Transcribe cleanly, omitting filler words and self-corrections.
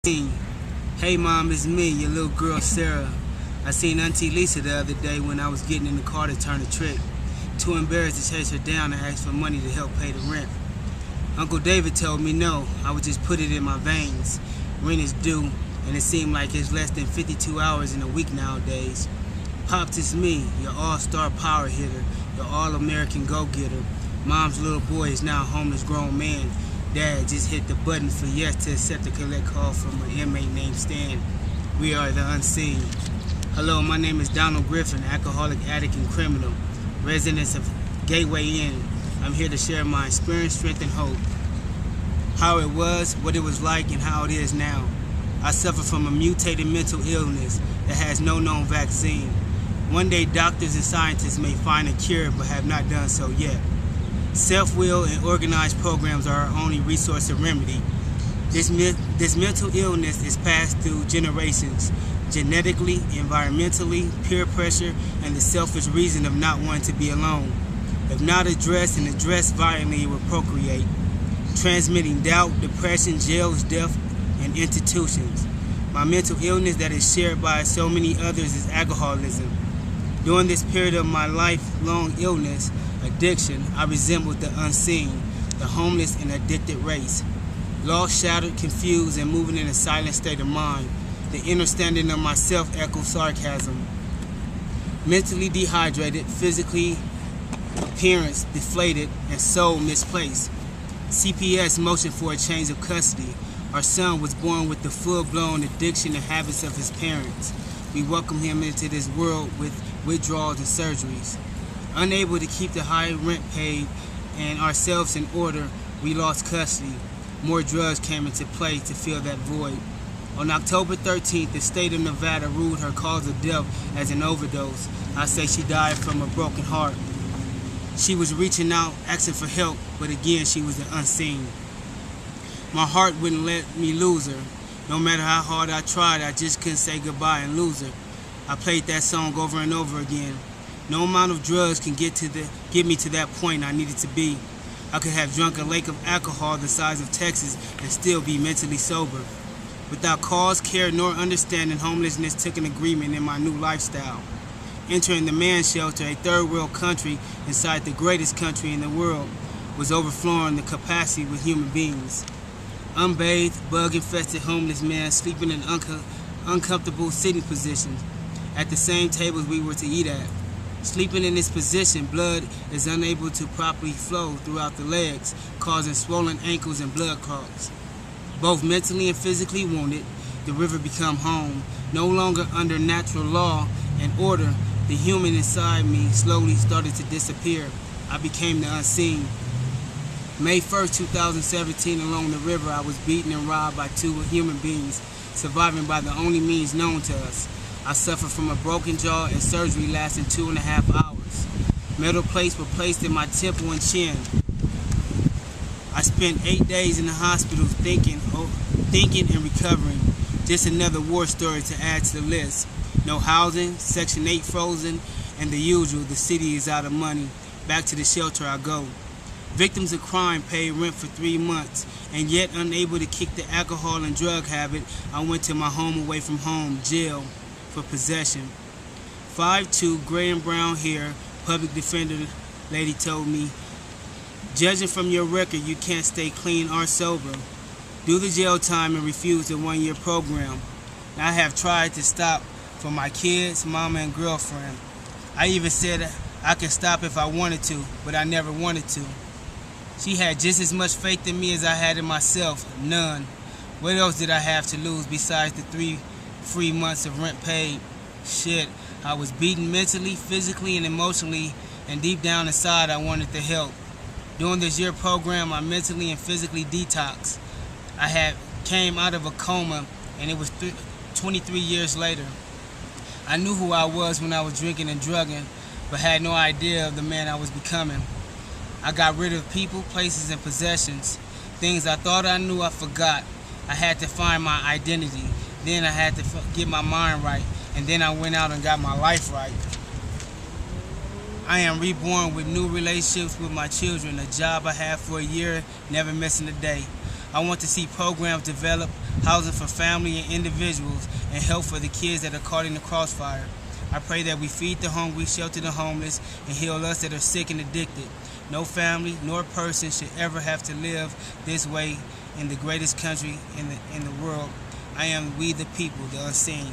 Hey mom, it's me, your little girl Sarah. I seen Auntie Lisa the other day when I was getting in the car to turn a trick. Too embarrassed to chase her down and ask for money to help pay the rent. Uncle David told me no, I would just put it in my veins. Rent is due, and it seemed like it's less than 52 hours in a week nowadays. Pops, it's me, your all-star power hitter, your all-American go-getter. Mom's little boy is now a homeless grown man. Dad just hit the button for yes to accept a collect call from an inmate named Stan. We are the unseen. Hello, my name is Donald Griffin, alcoholic, addict, and criminal, resident of Gateway Inn. I'm here to share my experience, strength, and hope. How it was, what it was like, and how it is now. I suffer from a mutated mental illness that has no known vaccine. One day, doctors and scientists may find a cure, but have not done so yet. Self-will and organized programs are our only resource and remedy. This mental illness is passed through generations, genetically, environmentally, peer pressure, and the selfish reason of not wanting to be alone. If not addressed and addressed violently, it will procreate, transmitting doubt, depression, jails, death, and institutions. My mental illness that is shared by so many others is alcoholism. During this period of my lifelong illness, addiction, I resembled the unseen, the homeless and addicted race. Lost, shattered, confused, and moving in a silent state of mind, the inner standing of myself echoed sarcasm. Mentally dehydrated, physically appearance deflated, and soul misplaced. CPS motioned for a change of custody. Our son was born with the full-blown addiction and habits of his parents. We welcomed him into this world with withdrawals and surgeries. Unable to keep the high rent paid and ourselves in order, we lost custody. More drugs came into play to fill that void. On October 13th, the state of Nevada ruled her cause of death as an overdose. I say she died from a broken heart. She was reaching out, asking for help, but again, she was the unseen. My heart wouldn't let me lose her. No matter how hard I tried, I just couldn't say goodbye and lose her. I played that song over and over again. No amount of drugs can get me to that point I needed to be. I could have drunk a lake of alcohol the size of Texas and still be mentally sober. Without cause, care, nor understanding, homelessness took an agreement in my new lifestyle. Entering the man shelter, a third world country inside the greatest country in the world, was overflowing the capacity with human beings. Unbathed, bug-infested homeless men sleeping in uncomfortable sitting positions at the same tables we were to eat at. Sleeping in this position, blood is unable to properly flow throughout the legs, causing swollen ankles and blood clots. Both mentally and physically wounded, the river became home. No longer under natural law and order, the human inside me slowly started to disappear. I became the unseen. May 1st, 2017, along the river, I was beaten and robbed by two human beings, surviving by the only means known to us. I suffered from a broken jaw and surgery lasting 2.5 hours. Metal plates were placed in my temple and chin. I spent 8 days in the hospital thinking and recovering. Just another war story to add to the list. No housing, Section 8 frozen, and the usual, the city is out of money. Back to the shelter I go. Victims of crime paid rent for 3 months, and yet unable to kick the alcohol and drug habit, I went to my home away from home, jail, for possession. 5'2", gray and brown hair, public defender lady told me, judging from your record, you can't stay clean or sober. Do the jail time and refuse the 1-year program. I have tried to stop for my kids, mama, and girlfriend. I even said I could stop if I wanted to, but I never wanted to. She had just as much faith in me as I had in myself, none. What else did I have to lose besides the 3 free months of rent paid? Shit, I was beaten mentally, physically, and emotionally, and deep down inside I wanted the help. During this year program, I mentally and physically detoxed. I had came out of a coma, and it was 23 years later. I knew who I was when I was drinking and drugging, but had no idea of the man I was becoming. I got rid of people, places, and possessions. Things I thought I knew, I forgot. I had to find my identity. Then I had to get my mind right, and then I went out and got my life right. I am reborn with new relationships with my children, a job I had for a year, never missing a day. I want to see programs develop housing for family and individuals, and help for the kids that are caught in the crossfire. I pray that we feed the hungry, shelter the homeless, and heal us that are sick and addicted. No family nor person should ever have to live this way in the greatest country in the world. I am we the people, the unseen.